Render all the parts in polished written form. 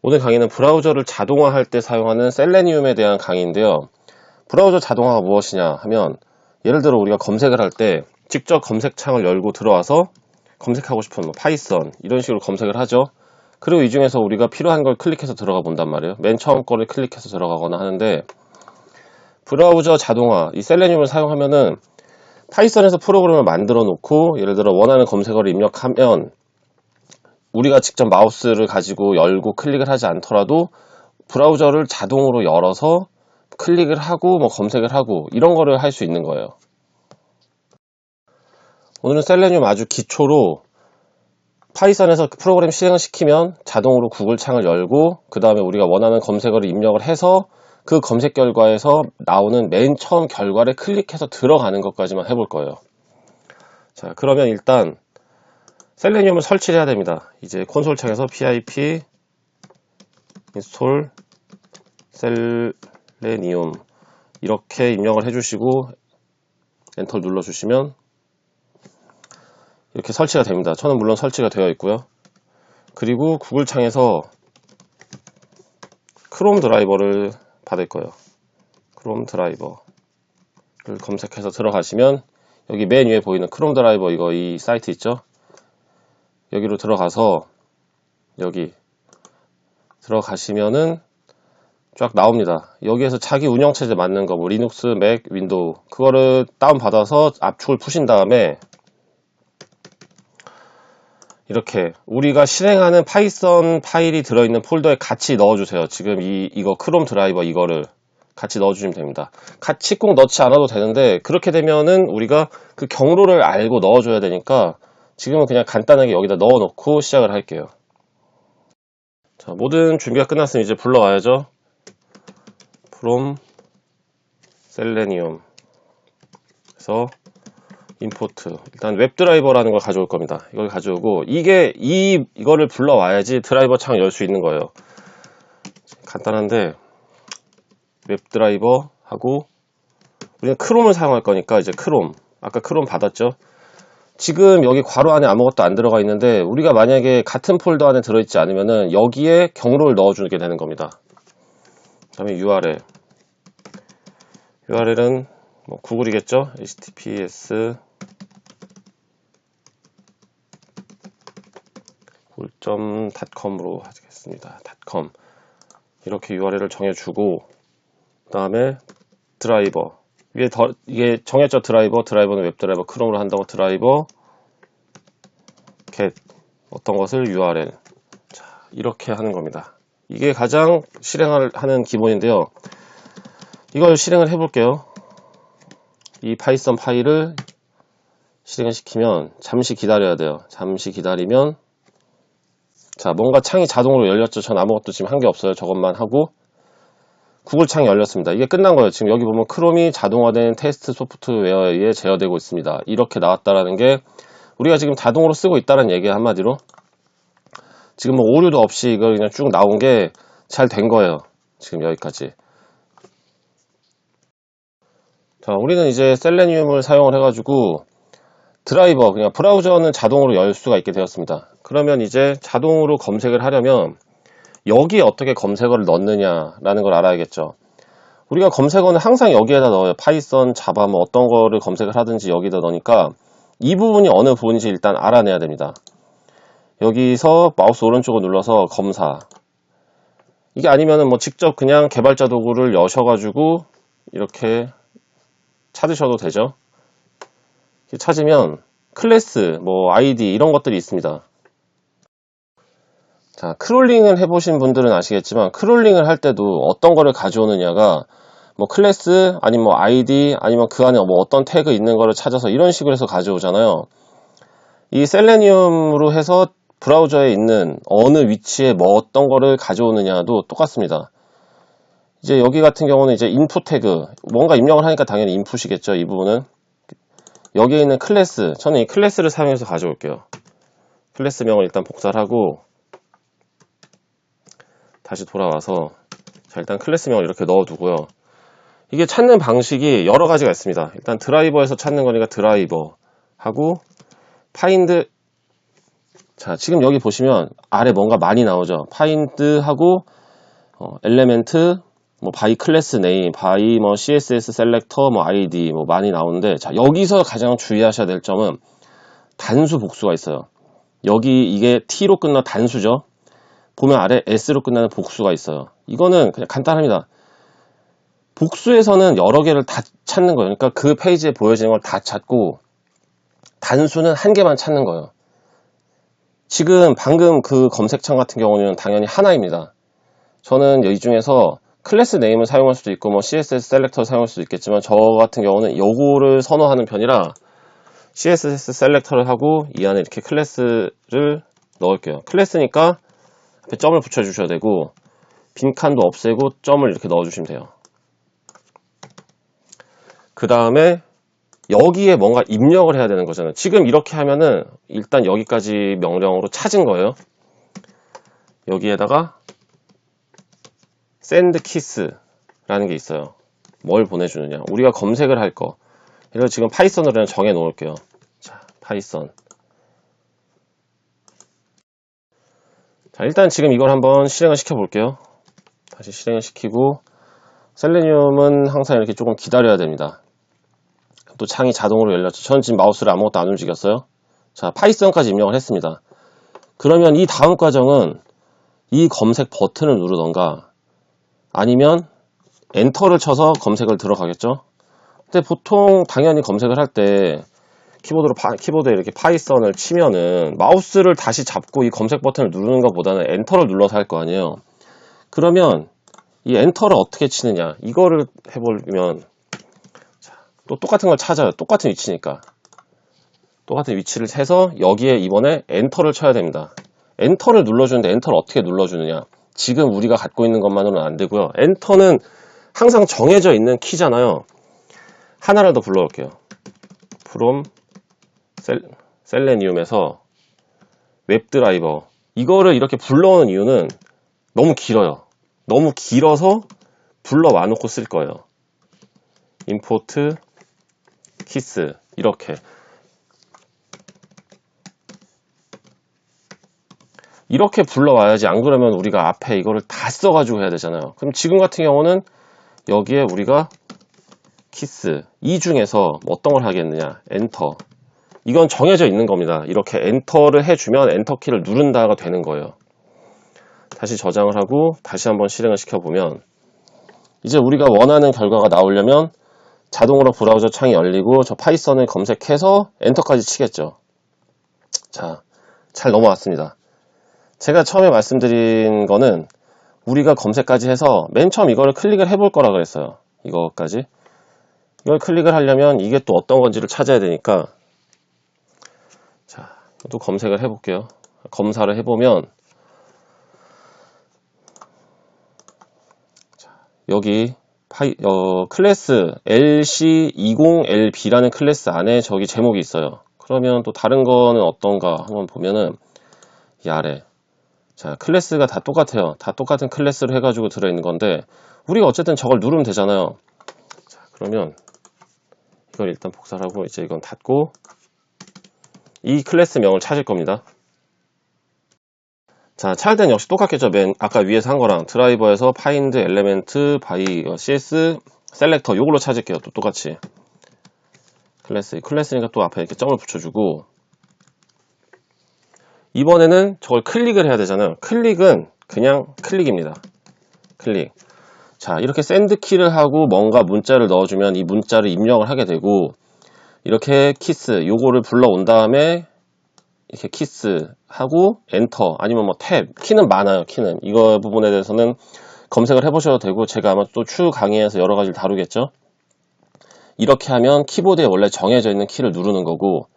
오늘 강의는 브라우저를 자동화할 때 사용하는 셀레니움에 대한 강의인데요. 브라우저 자동화가 무엇이냐 하면, 예를 들어 우리가 검색을 할 때 직접 검색창을 열고 들어와서 검색하고 싶은 파이썬 이런 식으로 검색을 하죠. 그리고 이 중에서 우리가 필요한 걸 클릭해서 들어가 본단 말이에요. 맨 처음 거를 클릭해서 들어가거나 하는데, 브라우저 자동화, 이 셀레니움을 사용하면은 파이썬에서 프로그램을 만들어 놓고, 예를 들어 원하는 검색어를 입력하면 우리가 직접 마우스를 가지고 열고 클릭을 하지 않더라도 브라우저를 자동으로 열어서 클릭을 하고 검색을 하고 이런 거를 할 수 있는 거예요. 오늘은 셀레니움 아주 기초로 파이썬에서 프로그램 실행을 시키면 자동으로 구글 창을 열고, 그 다음에 우리가 원하는 검색어를 입력을 해서 그 검색 결과에서 나오는 맨 처음 결과를 클릭해서 들어가는 것까지만 해볼 거예요. 자, 그러면 일단 셀레니움을 설치를 해야 됩니다. 이제 콘솔 창에서 pip install 셀레니움 이렇게 입력을 해주시고 엔터를 눌러주시면 이렇게 설치가 됩니다. 저는 물론 설치가 되어 있고요. 그리고 구글 창에서 크롬 드라이버를 받을 거예요. 크롬 드라이버를 검색해서 들어가시면 여기 맨 위에 보이는 크롬 드라이버 이 사이트 있죠? 여기로 들어가서 여기 들어가시면은 쫙 나옵니다. 여기에서 자기 운영체제 맞는 거, 리눅스, 맥, 윈도우 그거를 다운받아서 압축을 푸신 다음에 이렇게 우리가 실행하는 파이썬 파일이 들어있는 폴더에 같이 넣어주세요. 지금 이거 크롬 드라이버 이거를 같이 넣어주시면 됩니다. 같이 꼭 넣지 않아도 되는데, 그렇게 되면은 우리가 그 경로를 알고 넣어줘야 되니까 지금은 그냥 간단하게 여기다 넣어놓고 시작을 할게요. 자, 모든 준비가 끝났으면 이제 불러와야죠. from selenium 그래서 임포트, 일단 웹드라이버라는 걸 가져올 겁니다. 이걸 가져오고 이거를 불러와야지 드라이버 창을 열 수 있는 거예요. 간단한데 웹드라이버 하고, 우리는 크롬을 사용할 거니까 이제 크롬, 아까 크롬 받았죠. 지금 여기 괄호 안에 아무것도 안 들어가 있는데, 우리가 만약에 같은 폴더 안에 들어있지 않으면은 여기에 경로를 넣어주게 되는 겁니다. 그 다음에 URL은 구글이겠죠. https google.com으로 하겠습니다. .com 이렇게 URL을 정해주고, 그 다음에 드라이버 이게 정했죠. 드라이버는 웹드라이버, 크롬으로 한다고 드라이버 get 어떤 것을 URL. 자, 이렇게 하는 겁니다. 이게 가장 실행을 하는 기본인데요. 이걸 실행을 해볼게요. 이 파이썬 파일을 실행을 시키면 잠시 기다려야 돼요. 잠시 기다리면, 자, 뭔가 창이 자동으로 열렸죠. 전 아무것도 지금 한 게 없어요. 저것만 하고 구글 창이 열렸습니다. 이게 끝난 거예요. 지금 여기 보면 크롬이 자동화된 테스트 소프트웨어에 의해 제어되고 있습니다. 이렇게 나왔다라는 게 우리가 지금 자동으로 쓰고 있다는 얘기예요. 한마디로 지금 오류도 없이 이거 그냥 쭉 나온 게 잘 된 거예요. 지금 여기까지. 자, 우리는 이제 셀레니움을 사용을 해가지고 드라이버, 그냥 브라우저는 자동으로 열 수가 있게 되었습니다. 그러면 이제 자동으로 검색을 하려면 여기에 어떻게 검색어를 넣느냐라는 걸 알아야겠죠. 우리가 검색어는 항상 여기에다 넣어요. 파이썬, 자바 어떤 거를 검색을 하든지 여기다 넣으니까 이 부분이 어느 부분인지 일단 알아내야 됩니다. 여기서 마우스 오른쪽을 눌러서 검사. 이게 아니면은 직접 그냥 개발자 도구를 여셔가지고 이렇게 찾으셔도 되죠. 찾으면 클래스, 아이디 이런 것들이 있습니다. 자, 크롤링을 해보신 분들은 아시겠지만 크롤링을 할 때도 어떤 거를 가져오느냐가 클래스 아니면 아이디 아니면 그 안에 어떤 태그 있는 거를 찾아서 이런 식으로 해서 가져오잖아요. 이 셀레니움으로 해서 브라우저에 있는 어느 위치에 어떤 거를 가져오느냐도 똑같습니다. 이제 여기 같은 경우는 이제 인풋 태그, 뭔가 입력을 하니까 당연히 인풋이겠죠. 이 부분은 여기에 있는 클래스, 저는 이 클래스를 사용해서 가져올게요. 클래스명을 일단 복사를 하고 다시 돌아와서, 자, 일단 클래스명을 이렇게 넣어두고요. 이게 찾는 방식이 여러 가지가 있습니다. 일단 드라이버에서 찾는 거니까 드라이버 하고, 파인드 자, 지금 여기 보시면 아래 뭔가 많이 나오죠. 파인드하고 엘레멘트, 뭐 바이 클래스 네임, 바이 뭐 CSS 셀렉터, 뭐 ID 뭐 많이 나오는데, 자, 여기서 가장 주의하셔야 될 점은 단수 복수가 있어요. 여기 이게 T로 끝나 단수죠. 보면 아래 S로 끝나는 복수가 있어요. 이거는 그냥 간단합니다. 복수에서는 여러 개를 다 찾는 거예요. 그러니까 그 페이지에 보여지는 걸 다 찾고, 단수는 한 개만 찾는 거예요. 지금 방금 그 검색창 같은 경우는 당연히 하나입니다. 저는 이 중에서 클래스 네임을 사용할 수도 있고 뭐 CSS 셀렉터를 사용할 수도 있겠지만, 저 같은 경우는 요거를 선호하는 편이라 CSS 셀렉터를 하고 이 안에 이렇게 클래스를 넣을게요. 클래스니까 앞에 점을 붙여 주셔야 되고, 빈칸도 없애고 점을 이렇게 넣어 주시면 돼요. 그 다음에 여기에 뭔가 입력을 해야 되는 거잖아요. 지금 이렇게 하면은 일단 여기까지 명령으로 찾은 거예요. 여기에다가 send kiss라는 게 있어요. 뭘 보내주느냐, 우리가 검색을 할 거. 이걸 지금 파이썬으로 그냥 정해 놓을게요. 자, 파이썬. 자, 일단 지금 이걸 한번 실행을 시켜 볼게요. 다시 실행을 시키고, 셀레니움은 항상 이렇게 조금 기다려야 됩니다. 또 창이 자동으로 열렸죠. 저는 지금 마우스를 아무것도 안 움직였어요. 자, 파이썬까지 입력을 했습니다. 그러면 이 다음 과정은 이 검색 버튼을 누르던가 아니면 엔터를 쳐서 검색을 들어가겠죠. 근데 보통 당연히 검색을 할 때 키보드에 이렇게 파이썬을 치면은 마우스를 다시 잡고 이 검색 버튼을 누르는 것보다는 엔터를 눌러서 할 거 아니에요. 그러면 이 엔터를 어떻게 치느냐, 이거를 해보면 또 똑같은 걸 찾아요. 똑같은 위치니까. 똑같은 위치를 해서 여기에 이번에 엔터를 쳐야 됩니다. 엔터를 눌러주는데 엔터를 어떻게 눌러주느냐, 지금 우리가 갖고 있는 것만으로는 안 되고요. 엔터는 항상 정해져 있는 키잖아요. 하나를 더 불러올게요. from 셀레니움에서 웹드라이버, 이거를 이렇게 불러오는 이유는 너무 길어요. 너무 길어서 불러와 놓고 쓸 거예요. import kiss, 이렇게 불러와야지. 안 그러면 우리가 앞에 이거를 다 써가지고 해야 되잖아요. 그럼 지금 같은 경우는 여기에 우리가 키스, 이 중에서 어떤 걸 하겠느냐, 엔터. 이건 정해져 있는 겁니다. 이렇게 엔터를 해주면 엔터키를 누른다가 되는 거예요. 다시 저장을 하고 다시 한번 실행을 시켜보면, 이제 우리가 원하는 결과가 나오려면 자동으로 브라우저 창이 열리고 저 파이썬을 검색해서 엔터까지 치겠죠. 자, 잘 넘어왔습니다. 제가 처음에 말씀드린 거는 우리가 검색까지 해서 맨 처음 이거를 클릭을 해볼 거라 그랬어요. 이거까지. 이걸 클릭을 하려면 이게 또 어떤 건지를 찾아야 되니까, 자, 또 검색을 해볼게요. 검사를 해보면, 자, 여기 클래스 LC20LB라는 클래스 안에 저기 제목이 있어요. 그러면 또 다른 거는 어떤가 한번 보면은 이 아래, 자, 클래스가 다 똑같아요. 다 똑같은 클래스로 해가지고 들어있는 건데, 우리가 어쨌든 저걸 누르면 되잖아요. 자, 그러면 이걸 일단 복사를 하고 이제 이건 닫고 이 클래스명을 찾을 겁니다. 자, 찾을 때는 역시 똑같겠죠. 아까 위에서 한 거랑 드라이버에서 find element by cs 셀렉터, 요걸로 찾을게요. 또 똑같이 클래스니까 또 앞에 이렇게 점을 붙여주고, 이번에는 저걸 클릭을 해야 되잖아요. 클릭은 그냥 클릭입니다. 클릭. 자, 이렇게 send 키를 하고 뭔가 문자를 넣어주면 이 문자를 입력을 하게 되고, 이렇게 키스, 요거를 불러온 다음에 이렇게 키스 하고 엔터, 아니면 뭐 탭, 키는 많아요. 키는 이거 부분에 대해서는 검색을 해보셔도 되고, 제가 아마 또 추후 강의에서 여러 가지를 다루겠죠. 이렇게 하면 키보드에 원래 정해져 있는 키를 누르는 거고,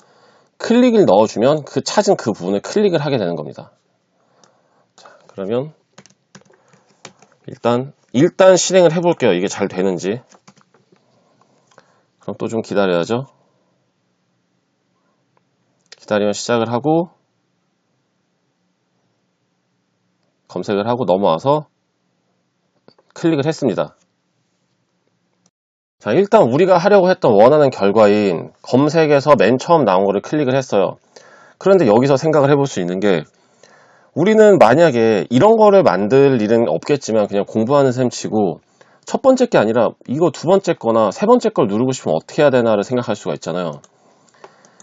클릭을 넣어주면 그 찾은 그 부분을 클릭을 하게 되는 겁니다. 자, 그러면 일단 실행을 해볼게요. 이게 잘 되는지. 그럼 또 좀 기다려야죠. 기다리면 시작을 하고 검색을 하고 넘어와서 클릭을 했습니다. 자, 일단 우리가 하려고 했던 원하는 결과인 검색에서 맨 처음 나온 거를 클릭을 했어요. 그런데 여기서 생각을 해볼 수 있는 게, 우리는 만약에 이런 거를 만들 일은 없겠지만 그냥 공부하는 셈 치고 첫 번째 게 아니라 이거 두 번째 거나 세 번째 걸 누르고 싶으면 어떻게 해야 되나를 생각할 수가 있잖아요.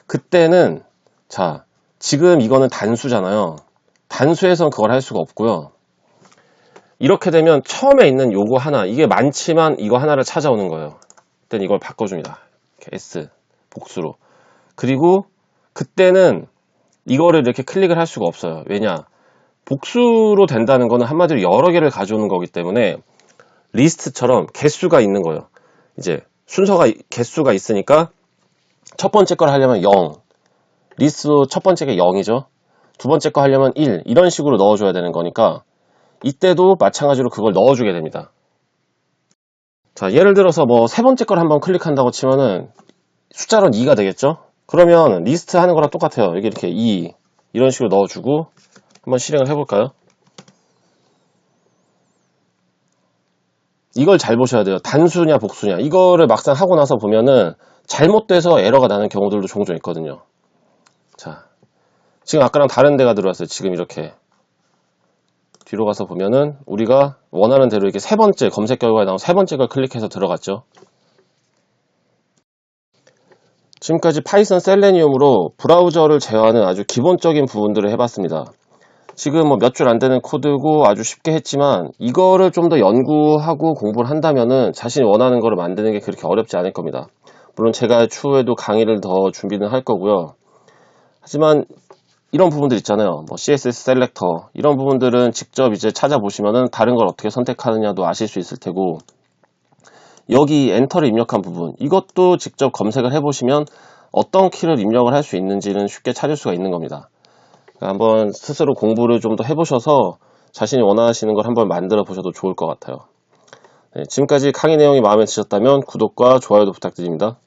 그때는 자, 지금 이거는 단수잖아요. 단수에선 그걸 할 수가 없고요. 이렇게 되면 처음에 있는 요거 하나, 이게 많지만 이거 하나를 찾아오는 거예요. 그때는 이걸 바꿔줍니다. 이렇게 S 복수로. 그리고 그때는 이거를 이렇게 클릭을 할 수가 없어요. 왜냐? 복수로 된다는 거는 한마디로 여러 개를 가져오는 거기 때문에 리스트처럼 개수가 있는 거예요. 이제 순서가 개수가 있으니까 첫 번째 걸 하려면 0, 리스트 첫 번째 게 0이죠. 두 번째 거 하려면 1, 이런 식으로 넣어줘야 되는 거니까 이때도 마찬가지로 그걸 넣어주게 됩니다. 자, 예를 들어서 뭐 세 번째 걸 한번 클릭한다고 치면은 숫자로는 2가 되겠죠. 그러면 리스트 하는 거랑 똑같아요. 여기 이렇게 2 이런 식으로 넣어주고 한번 실행을 해볼까요? 이걸 잘 보셔야 돼요. 단수냐 복수냐, 이거를 막상 하고 나서 보면은 잘못돼서 에러가 나는 경우들도 종종 있거든요. 자, 지금 아까랑 다른 데가 들어왔어요. 지금 이렇게 뒤로 가서 보면은 우리가 원하는 대로 이렇게 세 번째 검색 결과에 나온 세 번째 걸 클릭해서 들어갔죠. 지금까지 파이썬 셀레니움으로 브라우저를 제어하는 아주 기본적인 부분들을 해봤습니다. 지금 뭐 몇 줄 안 되는 코드고 아주 쉽게 했지만 이거를 좀 더 연구하고 공부를 한다면은 자신이 원하는 거를 만드는 게 그렇게 어렵지 않을 겁니다. 물론 제가 추후에도 강의를 더 준비는 할 거고요. 하지만 이런 부분들 있잖아요. 뭐 CSS 셀렉터 이런 부분들은 직접 이제 찾아보시면은 다른 걸 어떻게 선택하느냐도 아실 수 있을 테고, 여기 엔터를 입력한 부분 이것도 직접 검색을 해보시면 어떤 키를 입력을 할 수 있는지는 쉽게 찾을 수가 있는 겁니다. 그러니까 한번 스스로 공부를 좀 더 해보셔서 자신이 원하시는 걸 한번 만들어 보셔도 좋을 것 같아요. 네, 지금까지 강의 내용이 마음에 드셨다면 구독과 좋아요도 부탁드립니다.